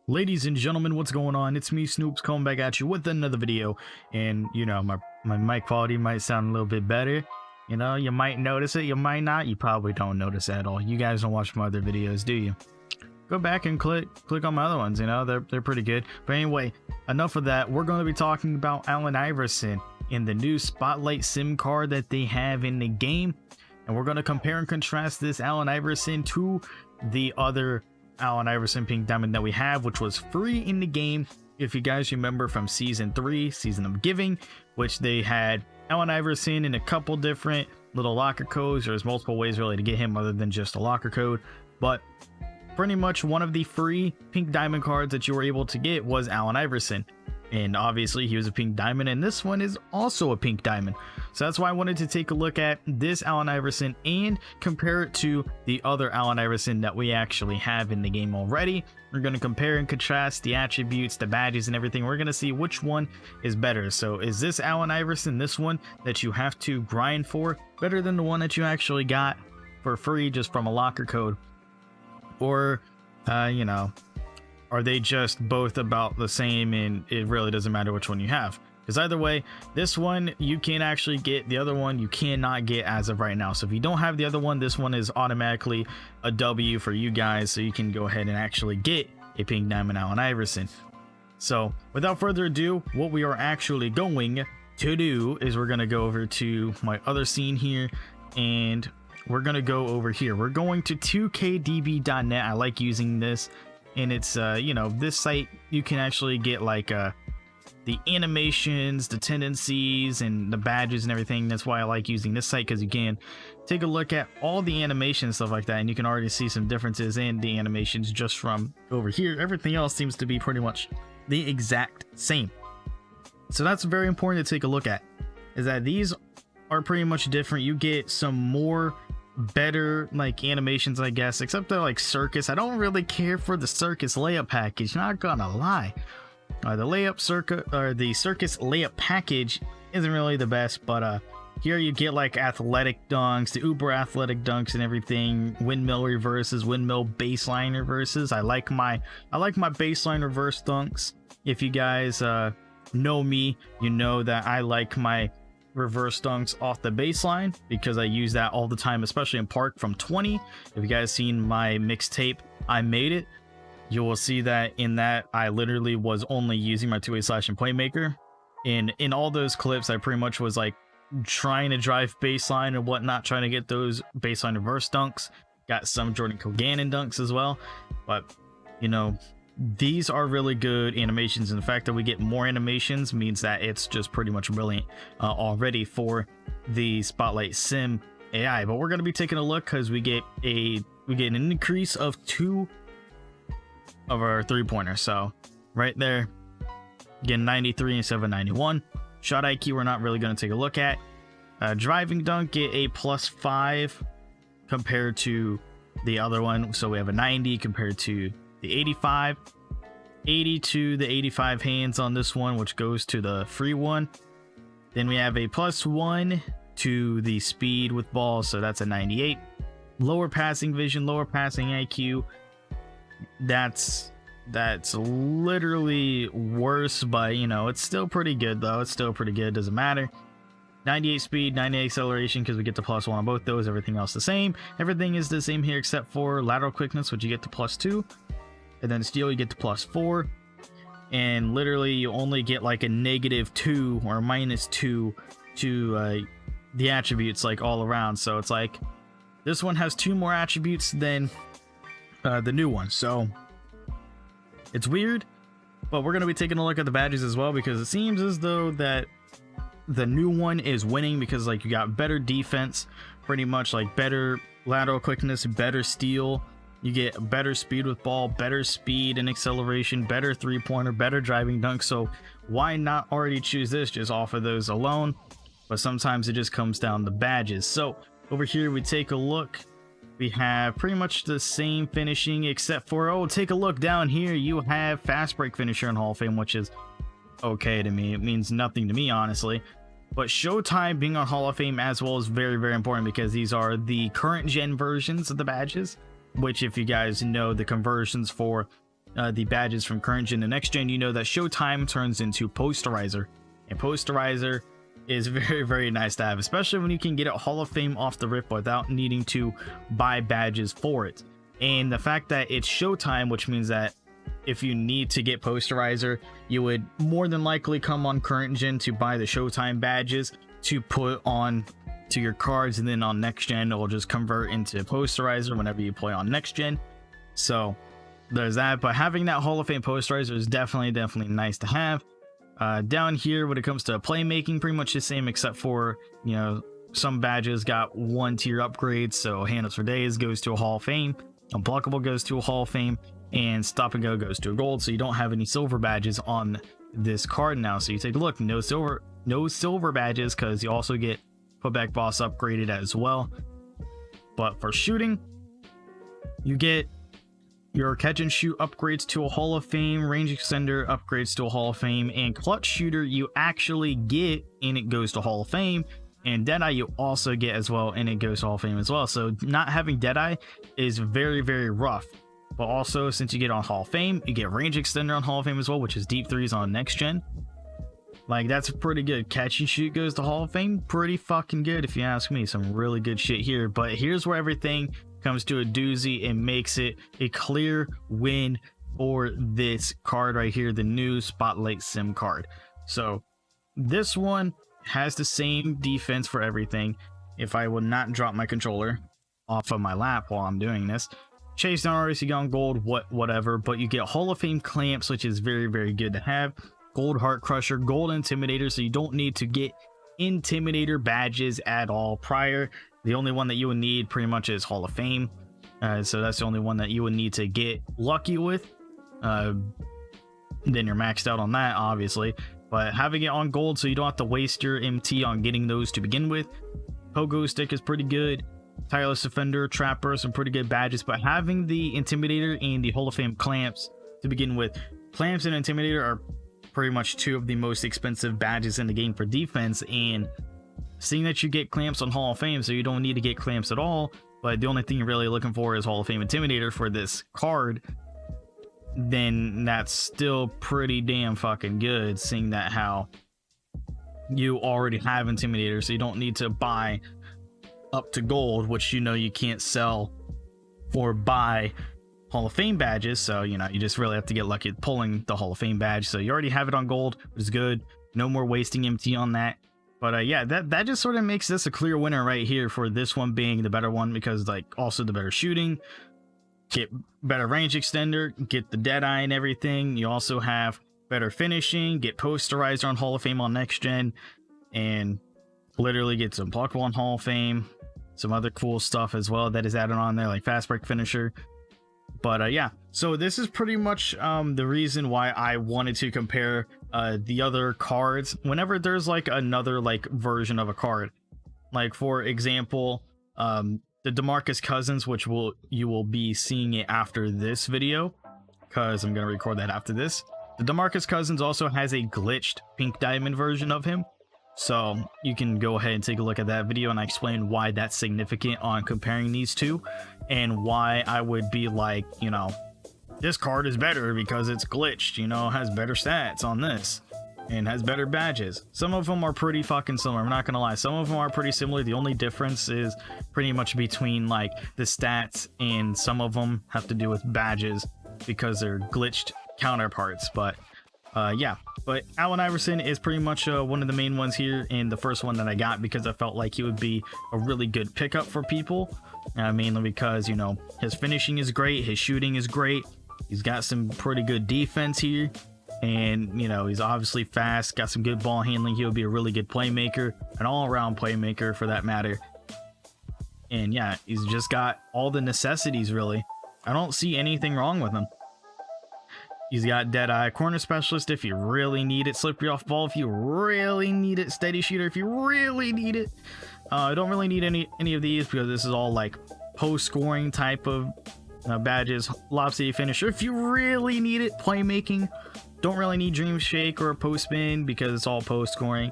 Ladies and gentlemen, what's going on? It's me, Snoops, coming back at you with another video. And, you know, my mic quality might sound a little bit better. You know, you might notice it, you might not. You probably don't notice it at all. You guys don't watch my other videos, do you? Go back and click on my other ones, you know, they're pretty good. But anyway, enough of that. We're going to be talking about Allen Iverson in the new Spotlight Sim card that they have in the game. And we're going to compare and contrast this Allen Iverson to the other Allen Iverson pink diamond that we have, which was free in the game. If you guys remember from season 3, season of giving, which they had Allen Iverson in a couple different little locker codes. There's multiple ways really to get him other than just a locker code, but pretty much one of the free pink diamond cards that you were able to get was Allen Iverson. And obviously he was a pink diamond, and this one is also a pink diamond. So that's why I wanted to take a look at this Allen Iverson and compare it to the other Allen Iverson that we actually have in the game already. We're going to compare and contrast the attributes, the badges, and everything. We're going to see which one is better. So is this Allen Iverson, this one that you have to grind for, better than the one that you actually got for free just from a locker code? Or, you know, are they just both about the same and it really doesn't matter which one you have? Because either way, this one you can actually get, the other one you cannot get as of right now. So if you don't have the other one, this one is automatically a W for you guys, so you can go ahead and actually get a pink diamond Allen Iverson. So without further ado, what we are actually going to do is we're going to go over to my other scene here, and we're going to go over here. We're going to 2kdb.net. I like using this. And it's, you know, this site, you can actually get like the animations, the tendencies, and the badges and everything. That's why I like using this site, because you can take a look at all the animation stuff like that. And you can already see some differences in the animations just from over here. Everything else seems to be pretty much the exact same. So that's very important to take a look at, is that these are pretty much different. You get some more better like animations, I guess, except they're like circus. I don't really care for the circus layup package, not gonna lie. The layup circuit, or the circus layup package, isn't really the best, but here you get like athletic dunks, the uber athletic dunks and everything, windmill reverses, windmill baseline reverses. I like my baseline reverse dunks. If you guys know me, you know that I like my reverse dunks off the baseline because I use that all the time, especially in park from 20. If you guys seen my mixtape, I made it, you will see that in that I literally was only using my two-way slash and playmaker. In all those clips, I pretty much was like trying to drive baseline and whatnot, trying to get those baseline reverse dunks. Got some Jordan Kogannon dunks as well, but you know, these are really good animations, and the fact that we get more animations means that it's just pretty much brilliant already for the Spotlight Sim AI. But we're going to be taking a look because we get an increase of 2 of our 3-pointers. So right there, again, 93 instead of 91. Shot IQ we're not really going to take a look at. Driving dunk, get a +5 compared to the other one, so we have a 90 compared to the 85, 80 to the 85 hands on this one, which goes to the free one. Then we have a +1 to the speed with balls, so that's a 98. Lower passing vision, lower passing IQ, that's literally worse, but you know, it's still pretty good though. It's still pretty good, doesn't matter. 98 speed, 98 acceleration, because we get the +1 on both those. Everything else the same. Everything is the same here except for lateral quickness, which you get to +2. And then steal, you get to +4, and literally you only get like a -2 or -2 to the attributes like all around. So it's like this one has 2 more attributes than the new one, so it's weird. But we're going to be taking a look at the badges as well, because it seems as though that the new one is winning, because like you got better defense, pretty much like better lateral quickness, better steal. You get better speed with ball, better speed and acceleration, better 3-pointer, better driving dunk. So why not already choose this just off of those alone? But sometimes it just comes down to badges. So over here we take a look. We have pretty much the same finishing, except for, oh, take a look down here. You have fast break finisher in Hall of Fame, which is okay to me. It means nothing to me, honestly. But Showtime being on Hall of Fame as well is very, very important, because these are the current gen versions of the badges. which if you guys know the conversions for the badges from current gen to next gen, you know that Showtime turns into Posterizer, and Posterizer is very, very nice to have, especially when you can get a Hall of Fame off the rip without needing to buy badges for it. And the fact that it's Showtime, which means that if you need to get Posterizer, you would more than likely come on current gen to buy the Showtime badges to put on to your cards, and then on next gen it'll just convert into Posterizer whenever you play on next gen. So there's that, but having that Hall of Fame Posterizer is definitely nice to have. Down here, when it comes to playmaking, pretty much the same, except for, you know, some badges got 1 tier upgrades. So Handles for Days goes to a Hall of Fame, Unblockable goes to a Hall of Fame, and Stop and Go goes to a gold. So you don't have any silver badges on this card now. So you take a look, no silver badges, because you also get Putback Boss upgraded as well. But for shooting, you get your catch and shoot upgrades to a Hall of Fame, range extender upgrades to a Hall of Fame, and clutch shooter you actually get and it goes to Hall of Fame, and Deadeye you also get as well and it goes to Hall of Fame as well. So not having Deadeye is very, very rough. But also, since you get on Hall of Fame, you get range extender on Hall of Fame as well, which is deep threes on next gen. Like, that's pretty good. Catch and shoot goes to Hall of Fame, pretty fucking good if you ask me. Some really good shit here. But here's where everything comes to a doozy and makes it a clear win for this card right here, the new Spotlight Sim card. So this one has the same defense for everything. If I would not drop my controller off of my lap while I'm doing this, chase down artists, you get on gold, whatever, but you get Hall of Fame clamps, which is very, very good to have. Gold Heart Crusher, gold Intimidator, so you don't need to get Intimidator badges at all prior. The only one that you would need pretty much is Hall of Fame. So that's the only one that you would need to get lucky with. Then you're maxed out on that, obviously. But having it on gold so you don't have to waste your MT on getting those to begin with. Pogo Stick is pretty good. Tireless Defender, Trapper, some pretty good badges. But having the Intimidator and the Hall of Fame clamps to begin with. Clamps and Intimidator are pretty much 2 of the most expensive badges in the game for defense, and seeing that you get clamps on Hall of Fame, so you don't need to get clamps at all, but the only thing you're really looking for is Hall of Fame Intimidator for this card, then that's still pretty damn fucking good, seeing that how you already have Intimidator, so you don't need to buy up to gold, which you know you can't sell or buy Hall of Fame badges. So you know, you just really have to get lucky at pulling the Hall of Fame badge. So you already have it on gold, which is good. No more wasting MT on that. But yeah, that just sort of makes this a clear winner right here for this one being the better one, because like also the better shooting, get better range extender, get the Deadeye and everything. You also have better finishing, get Posterizer on Hall of Fame on next gen, and literally get some Unblockable on Hall of Fame, some other cool stuff as well that is added on there, like Fast Break Finisher. But yeah, so this is pretty much the reason why I wanted to compare the other cards whenever there's like another like version of a card. Like for example, the Demarcus Cousins, which you will be seeing it after this video, because I'm gonna record that after this. The Demarcus Cousins also has a glitched pink diamond version of him, so you can go ahead and take a look at that video, and I explain why that's significant on comparing these two, and why I would be like, you know, this card is better because it's glitched, you know, has better stats on this and has better badges. Some of them are pretty fucking similar, I'm not gonna lie. Some of them are pretty similar. The only difference is pretty much between like the stats, and some of them have to do with badges because they're glitched counterparts. But yeah, but Allen Iverson is pretty much one of the main ones here, and the first one that I got because I felt like he would be a really good pickup for people, mainly because, you know, his finishing is great, his shooting is great, he's got some pretty good defense here, and you know, he's obviously fast, got some good ball handling. He'll be a really good playmaker, an all-around playmaker for that matter. And yeah, he's just got all the necessities really. I don't see anything wrong with him. He's got Deadeye, corner specialist if you really need it, slippery off ball if you really need it, steady shooter if you really need it. I don't really need any of these because this is all like post scoring type of badges. Lob City finisher if you really need it. Playmaking, don't really need Dream Shake or post spin because it's all post scoring.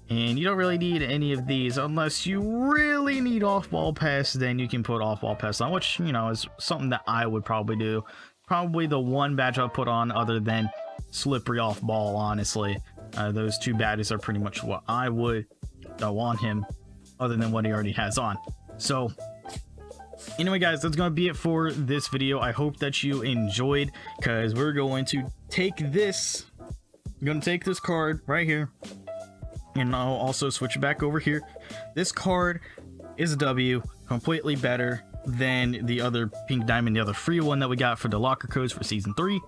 And you don't really need any of these unless you really need off ball pass. Then you can put off ball pass on, which, you know, is something that I would probably do. probably the one badge I'll put on other than slippery off ball, honestly. Those two badges are pretty much what I would want him, other than what he already has on. So anyway, guys, that's gonna be it for this video. I hope that you enjoyed, because we're going to take this, I'm gonna take this card right here, and I'll also switch it back over here. This card is a W, completely better than the other pink diamond, the other free one that we got for the locker codes for season 3.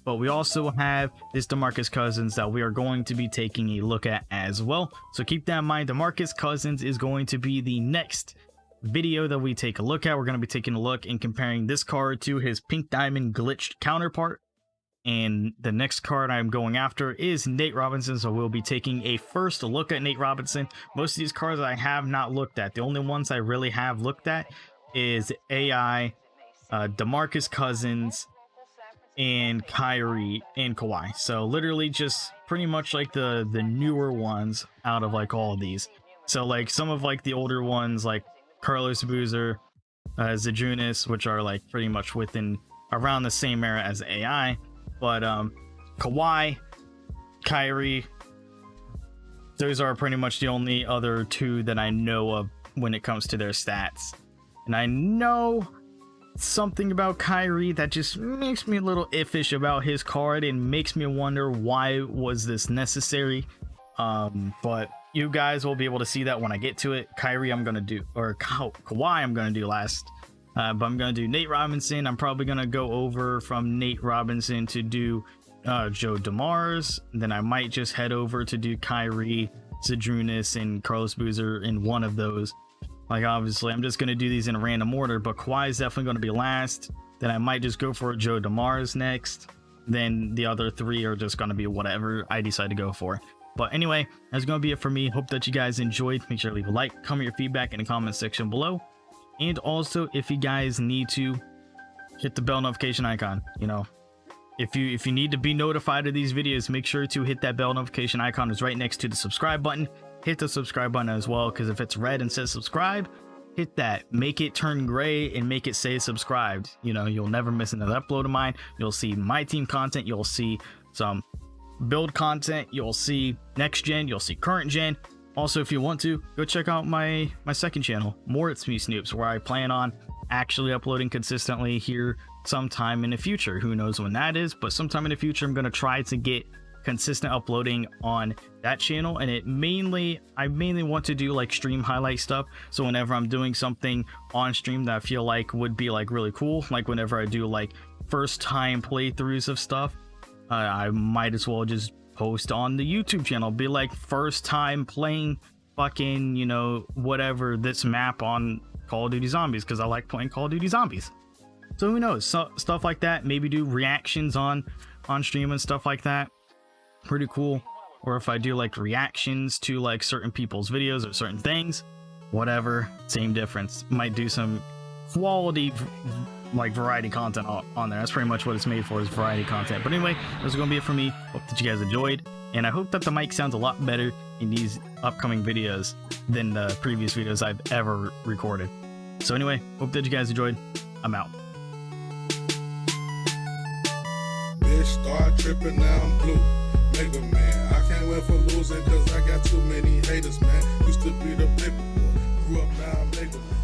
But we also have this Demarcus Cousins that we are going to be taking a look at as well. So keep that in mind. Demarcus Cousins is going to be the next video that we take a look at. We're going to be taking a look and comparing this card to his pink diamond glitched counterpart. And the next card I'm going after is Nate Robinson. So we'll be taking a first look at Nate Robinson. Most of these cards I have not looked at. The only ones I really have looked at is AI, Demarcus Cousins, and Kyrie and Kawhi. So literally just pretty much like the newer ones out of like all of these. So like some of like the older ones like Carlos Boozer, Zajunas, which are like pretty much within around the same era as AI. But Kawhi, Kyrie, those are pretty much the only other two that I know of when it comes to their stats. And I know something about Kyrie that just makes me a little iffish about his card and makes me wonder why was this necessary. But you guys will be able to see that when I get to it. Kyrie I'm gonna do, or Kawhi I'm gonna do last, but I'm gonna do Nate Robinson. I'm probably gonna go over from Nate Robinson to do Joe DeMars, then I might just head over to do Kyrie, Zadrunas, and Carlos Boozer in one of those. Like obviously I'm just going to do these in a random order, but Kawhi is definitely going to be last. Then I might just go for Joe DeMars next. Then the other three are just going to be whatever I decide to go for. But anyway, that's going to be it for me. Hope that you guys enjoyed. Make sure to leave a like, comment your feedback in the comment section below. And also if you guys need to hit the bell notification icon, you know, if you need to be notified of these videos, make sure to hit that bell notification icon. It's right next to the subscribe button. Hit the subscribe button as well, because if it's red and says subscribe, hit that. Make it turn gray and make it say subscribed. You know, you'll never miss another upload of mine. You'll see my team content, you'll see some build content, you'll see next gen, you'll see current gen. Also, if you want to, go check out my second channel, more ItsMeSnoops, where I plan on actually uploading consistently here sometime in the future. Who knows when that is, but sometime in the future I'm going to try to get consistent uploading on that channel. And I mainly want to do like stream highlight stuff, so whenever I'm doing something on stream that I feel like would be like really cool, like whenever I do like first time playthroughs of stuff, I might as well just post on the YouTube channel, be like first time playing fucking, you know, whatever, this map on Call of Duty Zombies, because I like playing Call of Duty Zombies. So who knows, stuff like that. Maybe do reactions on stream and stuff like that. Pretty cool. Or if I do like reactions to like certain people's videos or certain things, whatever, same difference. Might do some quality like variety content on there. That's pretty much what it's made for, is variety content. But anyway, this is gonna be it for me. Hope that you guys enjoyed, and I hope that the mic sounds a lot better in these upcoming videos than the previous videos I've ever recorded. So anyway, hope that you guys enjoyed. I'm out. Bitch, start tripping, now I'm blue. Mega man, I can't wait for losing, cause I got too many haters, man. Used to be the paper boy, grew up now I'm mega man.